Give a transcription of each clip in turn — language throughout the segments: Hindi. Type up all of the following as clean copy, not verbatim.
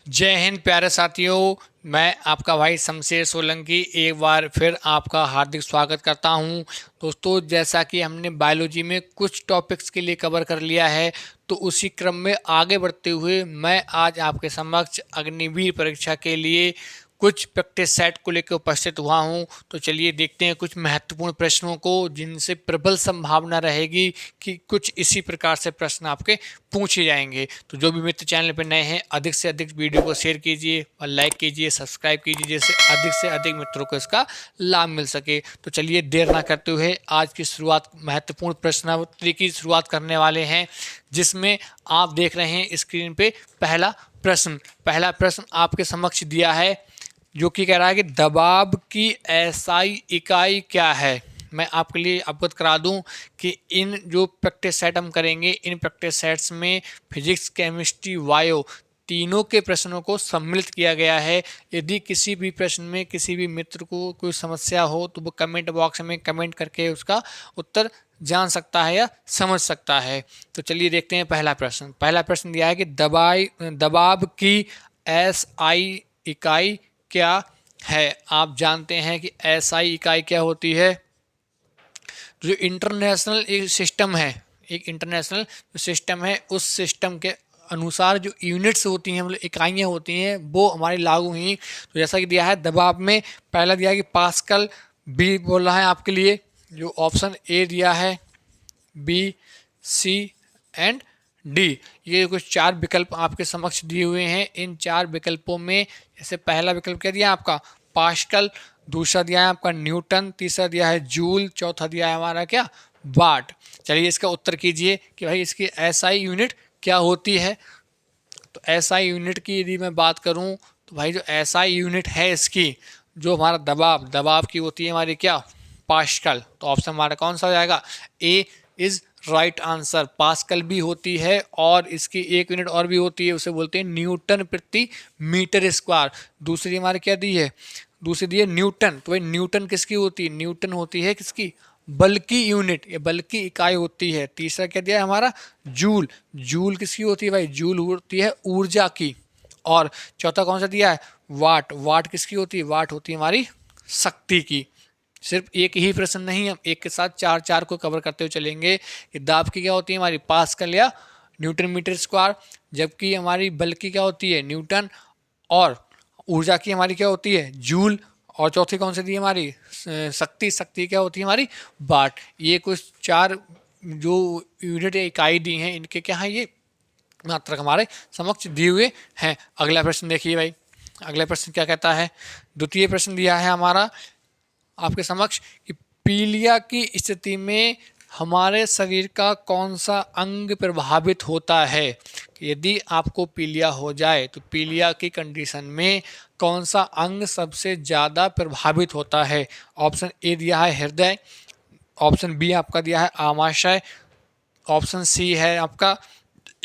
जय हिंद प्यारे साथियों। मैं आपका भाई शमशेर सोलंकी एक बार फिर आपका हार्दिक स्वागत करता हूं। दोस्तों, जैसा कि हमने बायोलॉजी में कुछ टॉपिक्स के लिए कवर कर लिया है, तो उसी क्रम में आगे बढ़ते हुए मैं आज आपके समक्ष अग्निवीर परीक्षा के लिए कुछ प्रैक्टिस सेट को लेकर उपस्थित हुआ हूं। तो चलिए देखते हैं कुछ महत्वपूर्ण प्रश्नों को, जिनसे प्रबल संभावना रहेगी कि कुछ इसी प्रकार से प्रश्न आपके पूछे जाएंगे। तो जो भी मित्र चैनल पर नए हैं, अधिक से अधिक वीडियो को शेयर कीजिए और लाइक कीजिए, सब्सक्राइब कीजिए, जिससे अधिक से अधिक मित्रों को इसका लाभ मिल सके। तो चलिए देर ना करते हुए आज की शुरुआत महत्वपूर्ण प्रश्नोत्तरी की शुरुआत करने वाले हैं, जिसमें आप देख रहे हैं स्क्रीन पे पहला प्रश्न आपके समक्ष दिया है, जो कि कह रहा है कि दबाव की एसआई इकाई क्या है। मैं आपके लिए अवगत करा दूं कि इन जो प्रैक्टिस सेट हम करेंगे, इन प्रैक्टिस सेट्स में फिजिक्स, केमिस्ट्री, बायो तीनों के प्रश्नों को सम्मिलित किया गया है। यदि किसी भी प्रश्न में किसी भी मित्र को कोई समस्या हो तो वो कमेंट बॉक्स में कमेंट करके उसका उत्तर जान सकता है या समझ सकता है। तो चलिए देखते हैं पहला प्रश्न दिया है कि दबाव की एसआई इकाई क्या है। आप जानते हैं कि एसआई इकाई क्या होती है। जो इंटरनेशनल एक सिस्टम है, एक इंटरनेशनल सिस्टम है, उस सिस्टम के अनुसार जो यूनिट्स होती हैं, मतलब इकाइयाँ होती हैं, वो हमारी लागू हुई। तो जैसा कि दिया है दबाव में, पहला दिया है कि पास्कल, बी बोल रहा है आपके लिए, जो ऑप्शन ए दिया है, बी, सी एंड डी। ये कुछ चार विकल्प आपके समक्ष दिए हुए हैं। इन चार विकल्पों में जैसे पहला विकल्प क्या दिया आपका पास्कल, दूसरा दिया है आपका न्यूटन, तीसरा दिया है जूल, चौथा दिया है हमारा क्या वाट। चलिए इसका उत्तर कीजिए कि भाई इसकी एसआई यूनिट क्या होती है। तो एसआई यूनिट की यदि मैं बात करूं तो भाई जो एसआई यूनिट है इसकी, जो हमारा दबाव की होती है हमारी क्या पास्कल। तो ऑप्शन हमारा कौन सा हो जाएगा, ए इज राइट आंसर। पास्कल भी होती है और इसकी एक यूनिट और भी होती है, उसे बोलते हैं न्यूटन प्रति मीटर स्क्वायर। दूसरी हमारी क्या दी है, दूसरी दी है न्यूटन। तो भाई न्यूटन किसकी होती है, न्यूटन होती है किसकी, बल की यूनिट, ये बल की इकाई होती है। तीसरा क्या दिया है हमारा जूल, जूल किसकी होती है भाई, जूल होती है ऊर्जा की। और चौथा कौन सा दिया है वाट, वाट किसकी होती है, वाट होती है हमारी शक्ति की। सिर्फ एक ही प्रश्न नहीं, हम एक के साथ चार चार को कवर करते हुए चलेंगे कि दाब की क्या होती है हमारी पास्कल या न्यूटन मीटर स्क्वायर, जबकि हमारी बल की क्या होती है न्यूटन, और ऊर्जा की हमारी क्या होती है जूल, और चौथी कौन सी दी हमारी शक्ति क्या होती है हमारी वाट। ये कुछ चार जो यूनिट या इकाई दी हैं, इनके क्या है ये मात्रक हमारे समक्ष दिए हुए हैं। अगला प्रश्न देखिए भाई, अगला प्रश्न क्या कहता है। द्वितीय प्रश्न दिया है हमारा आपके समक्ष कि पीलिया की स्थिति में हमारे शरीर का कौन सा अंग प्रभावित होता है। यदि आपको पीलिया हो जाए तो पीलिया की कंडीशन में कौन सा अंग सबसे ज़्यादा प्रभावित होता है। ऑप्शन ए दिया है हृदय, ऑप्शन बी आपका दिया है आमाशय, ऑप्शन सी है आपका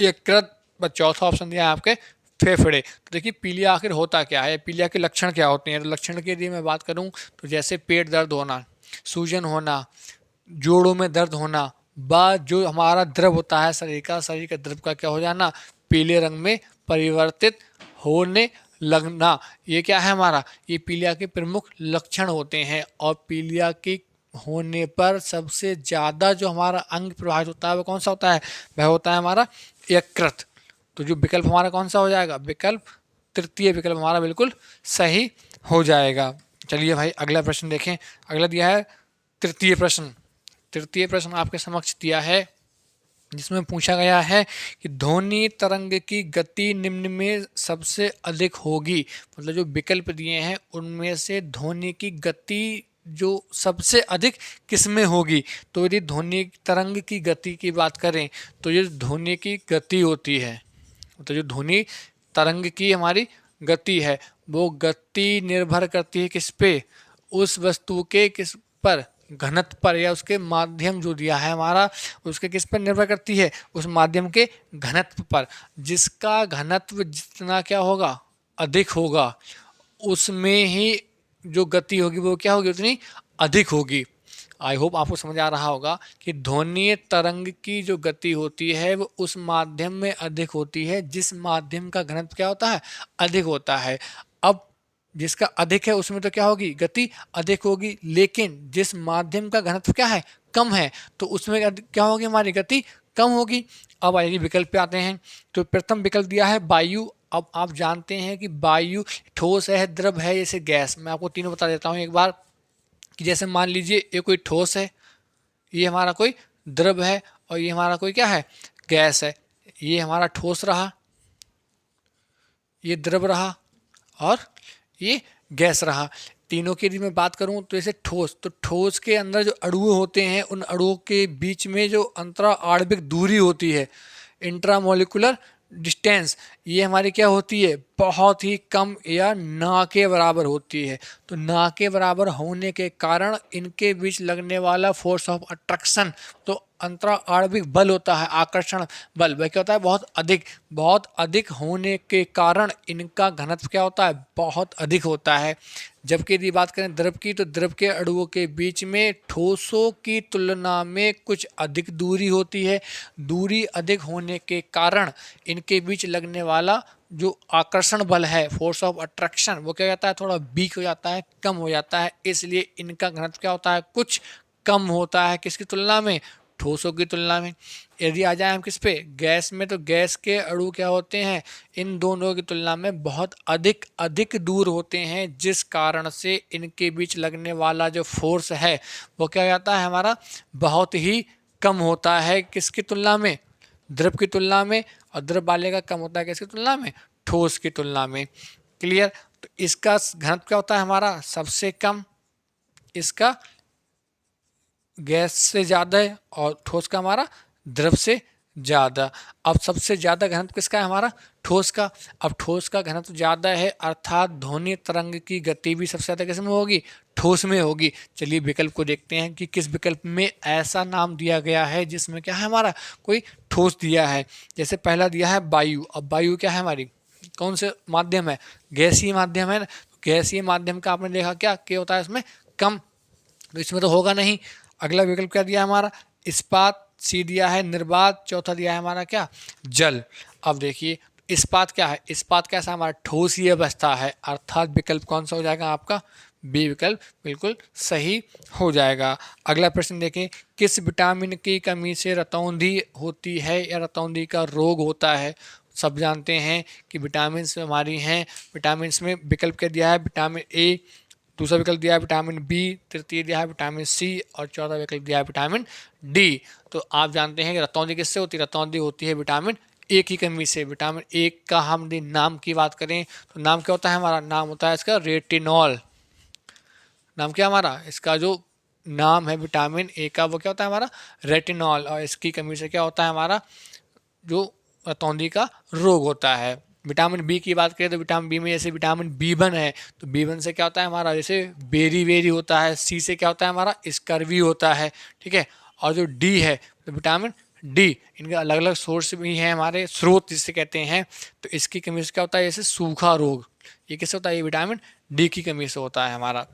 यकृत, व चौथा ऑप्शन दिया है आपके फेफड़े। तो देखिए पीलिया आखिर होता क्या है, पीलिया के लक्षण क्या होते हैं। तो लक्षण के लिए मैं बात करूं तो जैसे पेट दर्द होना, सूजन होना, जोड़ों में दर्द होना, व जो हमारा द्रव होता है शरीर का द्रव का क्या हो जाना, पीले रंग में परिवर्तित होने लगना। ये क्या है हमारा, ये पीलिया के प्रमुख लक्षण होते हैं। और पीलिया के होने पर सबसे ज़्यादा जो हमारा अंग प्रभावित होता है वो कौन सा होता है, वह होता है हमारा यकृत। तो जो विकल्प हमारा कौन सा हो जाएगा, विकल्प तृतीय विकल्प हमारा बिल्कुल सही हो जाएगा। चलिए भाई अगला प्रश्न देखें। अगला दिया है तृतीय प्रश्न। तृतीय प्रश्न आपके समक्ष दिया है, जिसमें पूछा गया है कि ध्वनि तरंग की गति निम्न में सबसे अधिक होगी। मतलब जो विकल्प दिए हैं उनमें से ध्वनि की गति जो सबसे अधिक किसमें होगी। तो यदि ध्वनि तरंग की गति की बात करें तो ये ध्वनि की गति होती है, तो जो ध्वनि तरंग की हमारी गति है वो गति निर्भर करती है किस पे, उस वस्तु के किस पर, घनत्व पर, या उसके माध्यम जो दिया है हमारा उसके किस पर निर्भर करती है, उस माध्यम के घनत्व पर। जिसका घनत्व जितना क्या होगा अधिक होगा, उसमें ही जो गति होगी वो क्या होगी उतनी अधिक होगी। आई होप आपको समझ आ रहा होगा कि ध्वनि तरंग की जो गति होती है वो उस माध्यम में अधिक होती है जिस माध्यम का घनत्व क्या होता है, अधिक होता है। अब जिसका अधिक है उसमें तो क्या होगी, गति अधिक होगी, लेकिन जिस माध्यम का घनत्व क्या है, कम है, तो उसमें क्या होगी, हमारी गति कम होगी। अब आइए विकल्प पे आते हैं। तो प्रथम विकल्प दिया है वायु। अब आप जानते हैं कि वायु ठोस है, द्रव है, जैसे गैस। मैं आपको तीनों बता देता हूँ एक बार, कि जैसे मान लीजिए ये कोई ठोस है, ये हमारा कोई द्रव है, और ये हमारा कोई क्या है, गैस है। ये हमारा ठोस रहा, ये द्रव रहा, और ये गैस रहा। तीनों की यदि मैं बात करूं तो जैसे ठोस, तो ठोस के अंदर जो अणु होते हैं उन अणुओं के बीच में जो अंतरा आणविक दूरी होती है, इंट्रामोलिकुलर डिस्टेंस, ये हमारी क्या होती है, बहुत ही कम या ना के बराबर होती है। तो ना के बराबर होने के कारण इनके बीच लगने वाला फोर्स ऑफ अट्रैक्शन, तो अंतरा आणविक बल होता है, आकर्षण बल, वह क्या होता है, बहुत अधिक होने के कारण इनका घनत्व क्या होता है, बहुत अधिक होता है। जबकि यदि बात करें द्रव की, तो द्रव के अणुओं के बीच में ठोसों की तुलना में कुछ अधिक दूरी होती है। दूरी अधिक होने के कारण इनके बीच लगने वाला जो आकर्षण बल है, फोर्स ऑफ अट्रैक्शन, वो क्या जाता है, थोड़ा वीक हो जाता है, कम हो जाता है। इसलिए इनका घनत्व क्या होता है, कुछ कम होता है, किसकी तुलना में, ठोसों की तुलना में। यदि आ जाए हम किस पे, गैस में, तो गैस के अणु क्या होते हैं, इन दोनों की तुलना में बहुत अधिक अधिक दूर होते हैं, जिस कारण से इनके बीच लगने वाला जो फोर्स है वो क्या हो जाता है, हमारा बहुत ही कम होता है, किसकी तुलना में, द्रव की तुलना में। और द्रव वाले का कम होता है किसकी तुलना में, ठोस की तुलना में। क्लियर। तो इसका घनत्व क्या होता है हमारा, सबसे कम, इसका गैस से ज़्यादा है, और ठोस का हमारा द्रव से ज़्यादा। अब सबसे ज़्यादा घनत्व किसका है, हमारा ठोस का। अब ठोस का घनत्व ज़्यादा है, अर्थात ध्वनि तरंग की गति भी सबसे ज़्यादा किसमें होगी, ठोस में होगी। चलिए विकल्प को देखते हैं कि किस विकल्प में ऐसा नाम दिया गया है जिसमें क्या है, हमारा कोई ठोस दिया है। जैसे पहला दिया है वायु। अब वायु क्या है, हमारी कौन से माध्यम है, गैसीय माध्यम है ना। गैसीय माध्यम का आपने देखा क्या होता है इसमें, कम, तो इसमें तो होगा नहीं। अगला विकल्प क्या दिया है हमारा, इस्पात। सी दिया है निर्वात। चौथा दिया है हमारा क्या, जल। अब देखिए इस्पात क्या है, इस्पात कैसा, हमारा ठोसीय अवस्था है, अर्थात विकल्प कौन सा हो जाएगा आपका, बी विकल्प बिल्कुल सही हो जाएगा। अगला प्रश्न देखें, किस विटामिन की कमी से रतौंधी होती है या रतौंधी का रोग होता है। सब जानते हैं कि विटामिन हमारी हैं, विटामिन में विकल्प क्या दिया है, विटामिन ए, दूसरा विकल्प दिया है विटामिन बी, तृतीय दिया है विटामिन सी, और चौथा विकल्प दिया है विटामिन डी। तो आप जानते हैं कि रतौंधी किससे होती है, रतौंधी होती है विटामिन ए की कमी से। विटामिन ए का हम यदि नाम की बात करें तो नाम क्या होता है, हमारा नाम होता है इसका रेटिनॉल। नाम क्या हमारा, इसका जो नाम है विटामिन ए का वो क्या होता है हमारा, रेटिनॉल। और इसकी कमी से क्या होता है, हमारा जो रतौंधी का रोग होता है। विटामिन बी की बात करें तो विटामिन बी में जैसे विटामिन बी1 है, तो बी1 से क्या होता है हमारा, जैसे बेरी वेरी होता है। सी से क्या होता है हमारा, स्कर्वी होता है, ठीक है। और जो डी है तो विटामिन डी, इनके अलग अलग सोर्स भी हैं हमारे, स्रोत जिसे कहते हैं। तो इसकी कमी से क्या होता है, जैसे सूखा रोग, ये किससे होता है, ये विटामिन डी की कमी से होता है हमारा।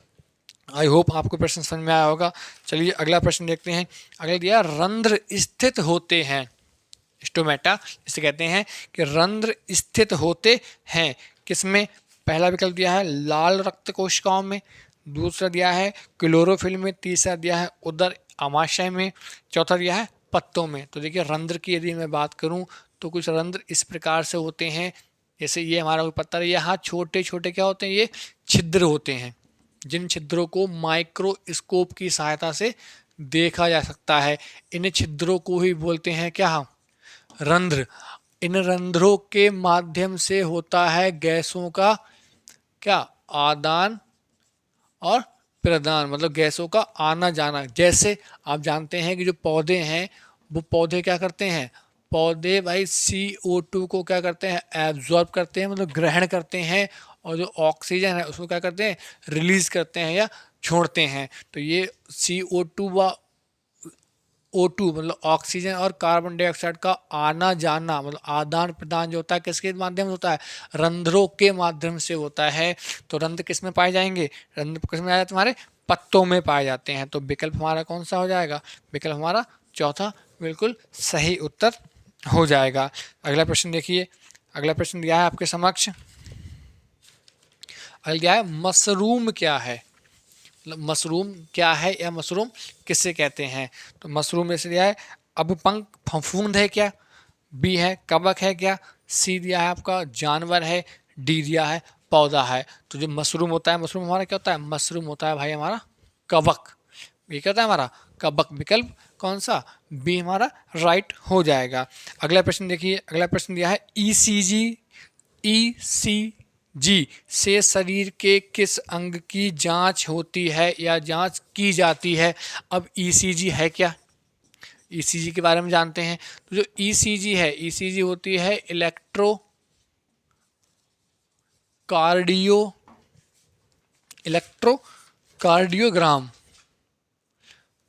आई होप आपको प्रश्न समझ में आया होगा। चलिए अगला प्रश्न देखते हैं। अगला दिया, रंध्र स्थित होते हैं, स्टोमेटा जिसे कहते हैं, कि रंध्र स्थित होते हैं किसमें। पहला विकल्प दिया है लाल रक्त कोशिकाओं में, दूसरा दिया है क्लोरोफिल में, तीसरा दिया है उदर आमाशय में, चौथा दिया है पत्तों में। तो देखिए रंध्र की यदि मैं बात करूं तो कुछ रंध्र इस प्रकार से होते हैं, जैसे ये हमारा कोई पत्थर है, यहाँ छोटे छोटे क्या होते हैं, ये छिद्र होते हैं, जिन छिद्रों को माइक्रोस्कोप की सहायता से देखा जा सकता है। इन छिद्रों को ही बोलते हैं क्या, रंध्र। इन रंध्रों के माध्यम से होता है गैसों का क्या, आदान और प्रदान, मतलब गैसों का आना जाना। जैसे आप जानते हैं कि जो पौधे हैं वो पौधे क्या करते हैं, पौधे भाई CO2 को क्या करते हैं, एब्जॉर्ब करते हैं, मतलब ग्रहण करते हैं, और जो ऑक्सीजन है उसको क्या करते हैं, रिलीज करते हैं या छोड़ते हैं। तो ये CO2 व O2 मतलब ऑक्सीजन और कार्बन डाइऑक्साइड का आना जाना, मतलब आदान प्रदान जो होता है किसके माध्यम से होता है, रंध्रों के माध्यम से होता है। तो रंध्र किस में पाए जाएंगे, रंध्र किस में आ जाते हैं, हमारे पत्तों में पाए जाते हैं। तो विकल्प हमारा कौन सा हो जाएगा? विकल्प हमारा चौथा बिल्कुल सही उत्तर हो जाएगा। अगला प्रश्न देखिए, अगला प्रश्न दिया है आपके समक्ष। अगला दिया है मशरूम क्या है? मशरूम क्या है या मशरूम किसे कहते हैं? तो मशरूम में से दिया है अपपंख फफूंद है क्या, बी है कवक है क्या, सी दिया है आपका जानवर है, डी दिया है पौधा है। तो जो मशरूम होता है, मशरूम हमारा क्या होता है? मशरूम होता है भाई हमारा कवक। ये क्या होता है हमारा? कवक। विकल्प कौन सा? बी हमारा राइट हो जाएगा। अगला प्रश्न देखिए, अगला प्रश्न दिया है ईसीजी, ईसीजी से शरीर के किस अंग की जांच होती है या जांच की जाती है? अब ईसीजी है क्या? ईसीजी के बारे में जानते हैं। तो जो ईसीजी है, ईसीजी होती है इलेक्ट्रो कार्डियोग्राम,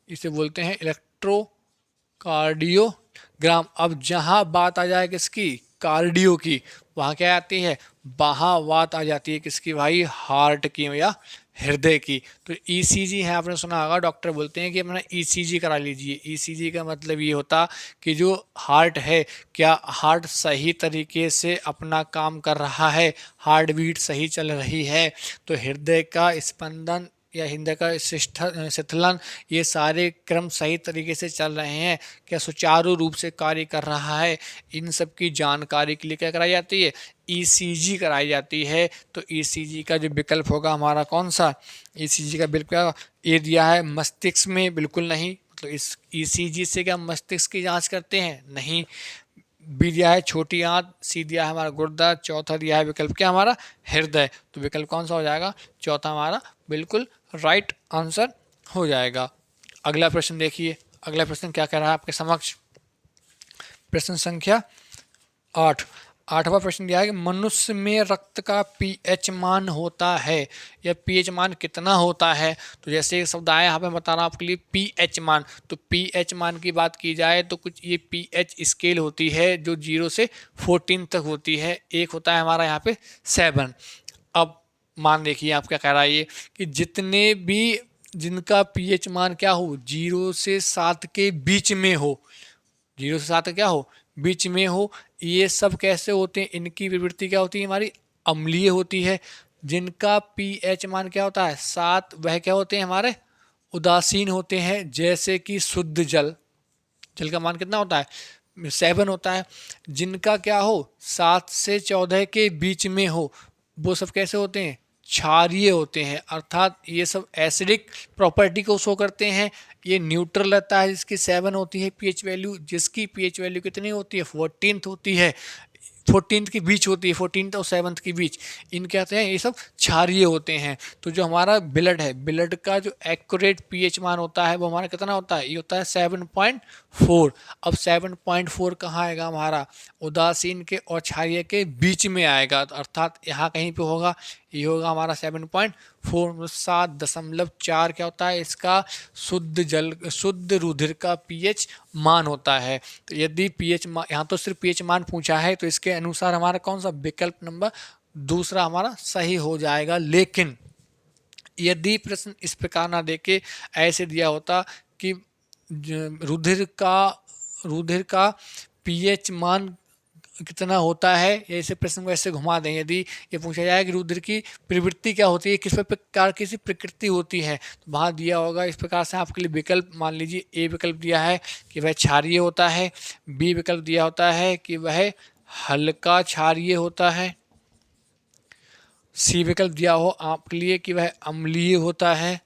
इसे बोलते हैं इलेक्ट्रोकार्डियोग्राम। अब जहां बात आ जाए किसकी? कार्डियो की, वहां क्या आती है? वहां बात आ जाती है किसकी भाई? हार्ट की या हृदय की। तो ईसीजी है, आपने सुना होगा, डॉक्टर बोलते हैं कि अपना ईसीजी करा लीजिए। ईसीजी का मतलब ये होता कि जो हार्ट है, क्या हार्ट सही तरीके से अपना काम कर रहा है, हार्ट बीट सही चल रही है, तो हृदय का स्पंदन या हृदय का शिथिलन, ये सारे क्रम सही तरीके से चल रहे हैं, क्या सुचारू रूप से कार्य कर रहा है, इन सब की जानकारी के लिए क्या कराई जाती है? ईसीजी कराई जाती है। तो ईसीजी का जो विकल्प होगा हमारा कौन सा? ईसीजी का विकल्प क्या? ए दिया है मस्तिष्क में, बिल्कुल नहीं। मतलब इस ईसीजी से क्या मस्तिष्क की जांच करते हैं? नहीं। बी दिया है छोटी आंत, सी दिया है हमारा गुर्दा, चौथा दिया है विकल्प क्या हमारा? हृदय। तो विकल्प कौन सा हो जाएगा? चौथा हमारा बिल्कुल राइट आंसर हो जाएगा। अगला प्रश्न देखिए, अगला प्रश्न क्या कह रहा है आपके समक्ष? प्रश्न संख्या 8, आठवां प्रश्न दिया है कि मनुष्य में रक्त का पीएच मान होता है, या पीएच मान कितना होता है? तो जैसे एक शब्द आया यहाँ पे बता रहा हूँ आपके लिए, पीएच मान। तो पीएच मान की बात की जाए तो कुछ ये पीएच स्केल होती है जो 0 से 14 तक होती है। एक होता है हमारा यहाँ पे 7। अब मान देखिए आप क्या कह रहा है ये, कि जितने भी जिनका पीएच मान क्या हो? 0 से 7 के बीच में हो, 0 से 7 क्या हो? बीच में हो। ये सब कैसे होते हैं? इनकी प्रवृत्ति क्या होती है? हमारी अम्लीय होती है। जिनका पीएच मान क्या होता है? 7, वह क्या होते हैं? हमारे उदासीन होते हैं। जैसे कि शुद्ध जल, जल का मान कितना होता है? 7 होता है। जिनका क्या हो? 7 से 14 के बीच में हो, वो सब कैसे होते हैं? क्षारीय होते हैं। अर्थात ये सब एसिडिक प्रॉपर्टी को शो करते हैं। ये न्यूट्रल रहता है, जिसकी 7 होती है पीएच वैल्यू। जिसकी पीएच वैल्यू कितनी होती है? 14 होती है, 14 के बीच होती है, 14 और 7 के बीच। इन कहते हैं ये सब क्षारीय होते हैं। तो जो हमारा ब्लड है, ब्लड का जो एक्यूरेट पीएच मान होता है वो हमारा कितना होता है? ये होता है 7.4। अब 7.4 कहाँ आएगा हमारा? उदासीन के और क्षारीय के बीच में आएगा। तो अर्थात यहाँ कहीं पे होगा, ये होगा हमारा 7.4। 7.4 क्या होता है इसका? शुद्ध जल, शुद्ध रुधिर का पीएच मान होता है। तो यदि पीएच मान, यहाँ तो सिर्फ पीएच मान पूछा है, तो इसके अनुसार हमारा कौन सा विकल्प नंबर दूसरा हमारा सही हो जाएगा। लेकिन यदि प्रश्न इस प्रकार ना देके ऐसे दिया होता कि रुधिर का पीएच मान कितना होता है, ऐसे प्रश्न को ऐसे घुमा दें। यदि ये पूछा जाए कि रुधिर की प्रवृत्ति क्या होती है, किस प्रकार की प्रकृति होती है, तो वहाँ दिया होगा इस प्रकार से आपके लिए विकल्प। मान लीजिए ए विकल्प दिया है कि वह क्षारीय होता है, बी विकल्प दिया होता है कि वह हल्का क्षारीय होता है, सी विकल्प दिया हो आपके लिए कि वह अम्लीय होता है,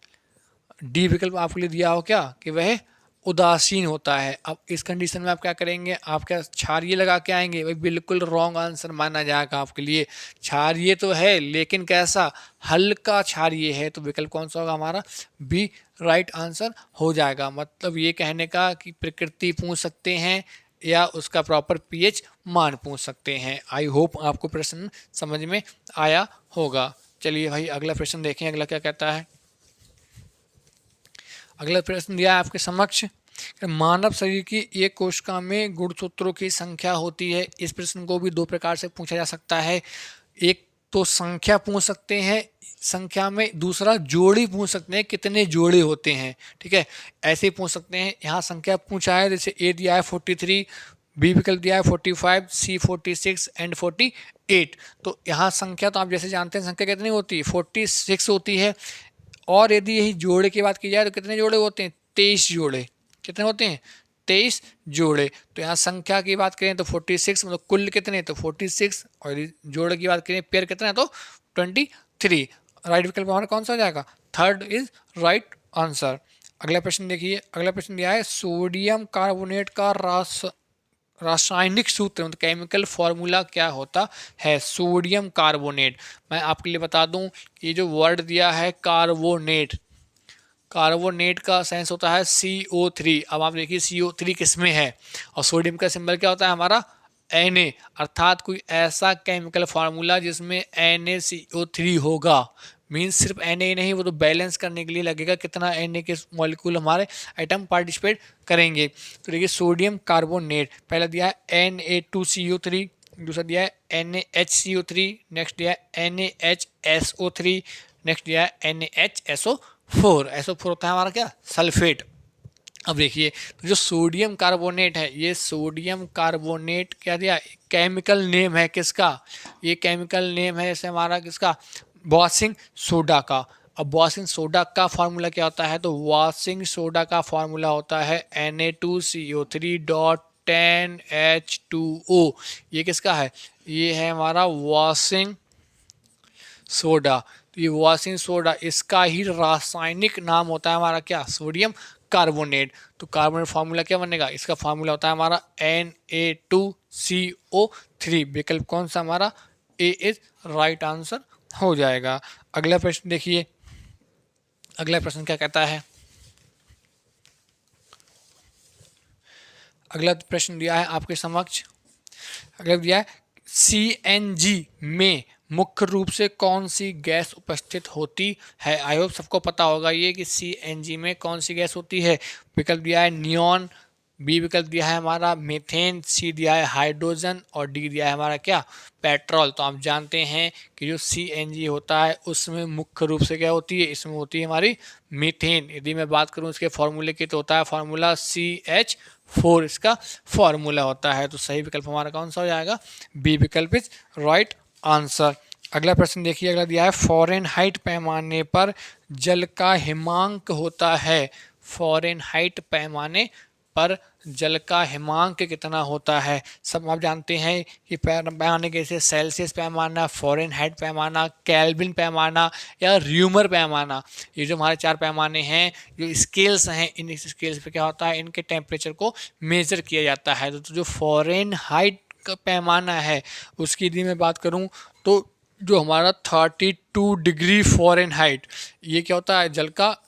डी विकल्प आपके लिए दिया हो क्या? कि वह उदासीन होता है। अब इस कंडीशन में आप क्या करेंगे? आप क्या क्षारीय लगा के आएंगे? भाई बिल्कुल रॉन्ग आंसर माना जाएगा आपके लिए। क्षारीय तो है, लेकिन कैसा? हल्का क्षारीय है। तो विकल्प कौन सा होगा हमारा? बी राइट आंसर हो जाएगा। मतलब ये कहने का कि प्रकृति पूछ सकते हैं या उसका प्रॉपर पीएच मान पूछ सकते हैं। आई होप आपको प्रश्न समझ में आया होगा। चलिए भाई अगला प्रश्न देखें, अगला क्या कहता है। अगला प्रश्न दिया है आपके समक्ष, मानव शरीर की एक कोशिका में गुणसूत्रों की संख्या होती है। इस प्रश्न को भी दो प्रकार से पूछा जा सकता है। एक तो संख्या पूछ सकते हैं, संख्या में दूसरा जोड़ी पूछ सकते हैं, कितने जोड़े होते हैं, ठीक है, ऐसे ही पूछ सकते हैं। यहाँ संख्या पूछा है, जैसे ए दिया है 43, बी विकल्प दिया है 45, सी 46 एंड 48। तो यहाँ संख्या तो आप जैसे जानते हैं संख्या कितनी होती है, 46 होती है। और यदि यही जोड़े की बात की जाए तो कितने जोड़े होते हैं, 23 जोड़े। कितने होते हैं, 23 जोड़े। तो यहाँ संख्या की बात करें तो 46, मतलब कुल कितने, तो 46, और यदि जोड़े की बात करें पेयर कितना है तो 23। राइट विकल्प हमारा कौन सा हो जाएगा, थर्ड इज राइट आंसर। अगला प्रश्न देखिए, अगला प्रश्न दिया है सोडियम कार्बोनेट का रासायनिक सूत्र, मतलब केमिकल फॉर्मूला क्या होता है, सोडियम कार्बोनेट। मैं आपके लिए बता दूं कि जो वर्ड दिया है कार्बोनेट, कार्बोनेट का सेंस होता है CO3। अब आप देखिए CO3 किस में है, और सोडियम का सिंबल क्या होता है हमारा, Na, अर्थात कोई ऐसा केमिकल फार्मूला जिसमें NaCO3 होगा। मीन्स सिर्फ Na ही नहीं, वो तो बैलेंस करने के लिए लगेगा कितना Na के मॉलिक्यूल हमारे एटम पार्टिसिपेट करेंगे। तो देखिए सोडियम कार्बोनेट, पहला दिया है Na2CO3, दूसरा दिया है NaHCO3, नेक्स्ट दिया है NaHSO3, नेक्स्ट दिया है NaHSO4। SO4 होता है हमारा क्या, सल्फेट। अब देखिए तो जो सोडियम कार्बोनेट है, ये सोडियम कार्बोनेट क्या दिया, केमिकल नेम है किसका, ये केमिकल नेम है जैसे हमारा किसका, वॉशिंग सोडा का। अब वॉशिंग सोडा का फार्मूला क्या होता है, तो वॉशिंग सोडा का फार्मूला होता है Na2CO3.10H2O। ये किसका है, ये है हमारा वॉशिंग सोडा। तो ये वॉशिंग सोडा, इसका ही रासायनिक नाम होता है हमारा क्या, सोडियम कार्बोनेट। तो कार्बोनेट फार्मूला क्या बनेगा, इसका फार्मूला होता है हमारा Na2CO3। विकल्प कौन सा हमारा, ए इज राइट आंसर हो जाएगा। अगला प्रश्न देखिए, अगला प्रश्न क्या कहता है, अगला प्रश्न दिया है आपके समक्ष, अगला दिया है CNG में मुख्य रूप से कौन सी गैस उपस्थित होती है। आई होप सबको पता होगा ये कि CNG में कौन सी गैस होती है। विकल्प दिया है नियॉन, बी विकल्प दिया है हमारा मीथेन, सी दिया है हाइड्रोजन, और डी दिया है हमारा क्या, पेट्रोल। तो आप जानते हैं कि जो CNG होता है उसमें मुख्य रूप से क्या होती है, इसमें होती है हमारी मीथेन। यदि मैं बात करूं इसके फॉर्मूले की तो होता है फॉर्मूला CH4, इसका फॉर्मूला होता है। तो सही विकल्प हमारा कौन सा हो जाएगा, बी विकल्प इज राइट आंसर। अगला प्रश्न देखिए, अगला दिया है फ़ारेनहाइट पैमाने पर जल का हिमांक होता है। फ़ारेनहाइट पैमाने पर जल का हिमांक कितना होता है। सब आप जानते हैं कि पैमाने कैसे, सेल्सियस पैमाना, फ़ारेनहाइट पैमाना, केल्विन पैमाना या र्यूमर पैमाना। ये जो हमारे चार पैमाने हैं, जो स्केल्स हैं, इन स्केल्स पे क्या होता है, इनके टेम्परेचर को मेजर किया जाता है। तो जो फ़ारेनहाइट का पैमाना है उसकी यदि मैं बात करूं तो जो हमारा 32 डिग्री फ़ारेनहाइट, ये क्या होता है, जल का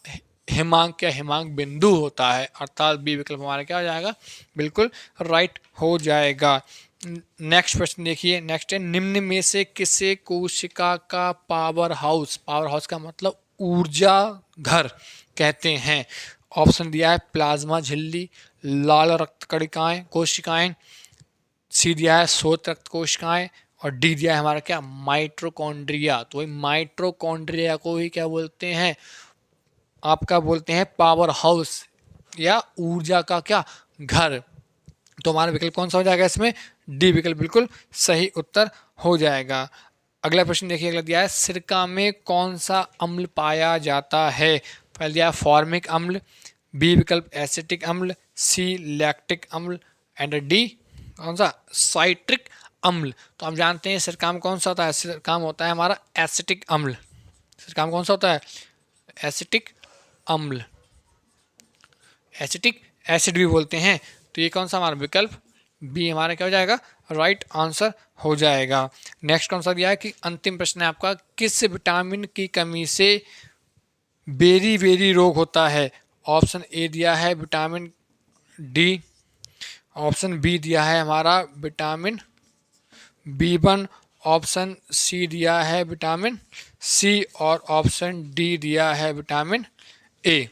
हिमांक या हिमांक बिंदु होता है। अर्थात बी विकल्प हमारा क्या हो जाएगा, बिल्कुल राइट हो जाएगा। नेक्स्ट प्रश्न देखिए, नेक्स्ट है निम्न में से किसे कोशिका का पावर हाउस, पावर हाउस का मतलब ऊर्जा घर कहते हैं। ऑप्शन दिया है प्लाज्मा झिल्ली, लाल रक्त कणिकाएं कोशिकाएं, सी दिया है श्वेत रक्त कोशिकाएं, और डी दिया है हमारा क्या, माइट्रोकॉन्ड्रिया। तो वही माइट्रोकॉन्ड्रिया को ही क्या बोलते हैं, आपका बोलते हैं पावर हाउस या ऊर्जा का क्या, घर। तो हमारा विकल्प कौन सा हो जाएगा इसमें, डी विकल्प बिल्कुल सही उत्तर हो जाएगा। अगला प्रश्न देखिए, अगला दिया है सिरका में कौन सा अम्ल पाया जाता है। पहले दिया फॉर्मिक अम्ल, बी विकल्प एसिटिक अम्ल, सी लैक्टिक अम्ल, एंड डी कौन सा, साइट्रिक अम्ल। तो हम जानते हैं सिरका में कौन सा होता है, सिरका में होता है हमारा एसिटिक अम्ल। सिरका में कौन सा होता है, एसिटिक अम्ल, एसिटिक एसिड भी बोलते हैं। तो ये कौन सा हमारा विकल्प बी हमारा क्या हो जाएगा, राइट आंसर हो जाएगा। नेक्स्ट कौन सा दिया है कि अंतिम प्रश्न है आपका, किस विटामिन की कमी से बेरी बेरी रोग होता है। ऑप्शन ए दिया है विटामिन डी, ऑप्शन बी दिया है हमारा विटामिन B1, ऑप्शन सी दिया है विटामिन सी, और ऑप्शन डी दिया है विटामिन ए।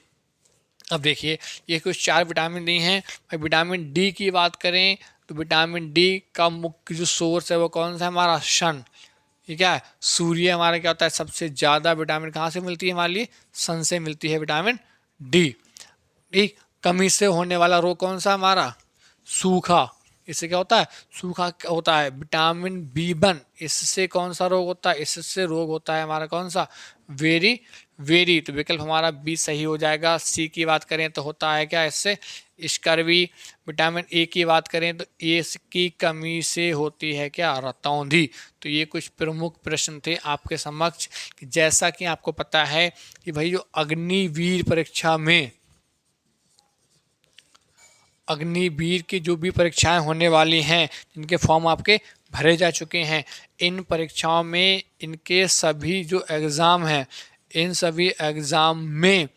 अब देखिए ये कुछ चार विटामिन दी हैं। विटामिन डी की बात करें तो विटामिन डी का मुख्य जो सोर्स है वो कौन सा है हमारा, सन। ये क्या है, सूर्य हमारा क्या होता है, सबसे ज़्यादा विटामिन कहाँ से मिलती है हमारे लिए, सन से मिलती है विटामिन डी। ठीक, कमी से होने वाला रोग कौन सा हमारा, सूखा। इससे क्या होता है, सूखा होता है। विटामिन बी1, इससे कौन सा रोग होता है, इससे रोग होता है हमारा कौन सा, वेरी वेरी। तो विकल्प हमारा बी सही हो जाएगा। सी की बात करें तो होता है क्या, इससे स्कर्वी। विटामिन ए की बात करें तो ए की कमी से होती है क्या, रतौंधी। तो ये कुछ प्रमुख प्रश्न थे आपके समक्ष। जैसा कि आपको पता है कि भाई जो अग्निवीर परीक्षा में, अग्निवीर की जो भी परीक्षाएं होने वाली हैं, जिनके फॉर्म आपके भरे जा चुके हैं, इन परीक्षाओं में इनके सभी जो एग्ज़ाम हैं, इन सभी एग्ज़ाम में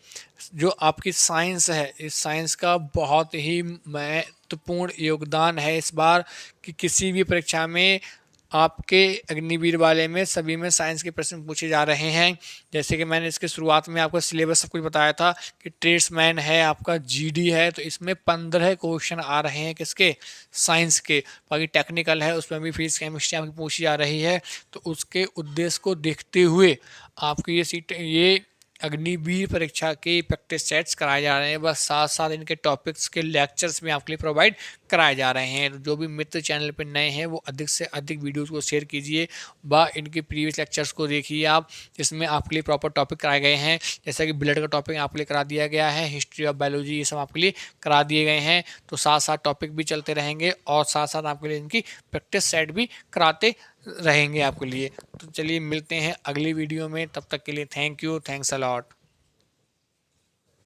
जो आपकी साइंस है, इस साइंस का बहुत ही महत्वपूर्ण योगदान है इस बार, कि किसी भी परीक्षा में आपके अग्निवीर वाले में सभी में साइंस के प्रश्न पूछे जा रहे हैं। जैसे कि मैंने इसके शुरुआत में आपको सिलेबस सब कुछ बताया था कि ट्रेड्समैन है, आपका जीडी है, तो इसमें 15 क्वेश्चन आ रहे हैं किसके, साइंस के। बाकी टेक्निकल है, उसमें भी फिजिक्स केमिस्ट्री आपकी पूछी जा रही है। तो उसके उद्देश्य को देखते हुए आपकी ये अग्निवीर परीक्षा के प्रैक्टिस सेट्स कराए जा रहे हैं। बस साथ साथ इनके टॉपिक्स के लेक्चर्स भी आपके लिए प्रोवाइड कराए जा रहे हैं। तो जो भी मित्र चैनल पर नए हैं वो अधिक से अधिक वीडियोस को शेयर कीजिए, व इनके प्रीवियस लेक्चर्स को देखिए आप, जिसमें आपके लिए प्रॉपर टॉपिक कराए गए हैं। जैसा कि ब्लड का टॉपिक आपके लिए करा दिया गया है, हिस्ट्री ऑफ बायोलॉजी ये सब आपके लिए करा दिए गए हैं। तो साथ साथ टॉपिक भी चलते रहेंगे और साथ साथ आपके लिए इनकी प्रैक्टिस सेट भी कराते रहेंगे आपके लिए। तो चलिए मिलते हैं अगली वीडियो में, तब तक के लिए thank you, thanks a lot.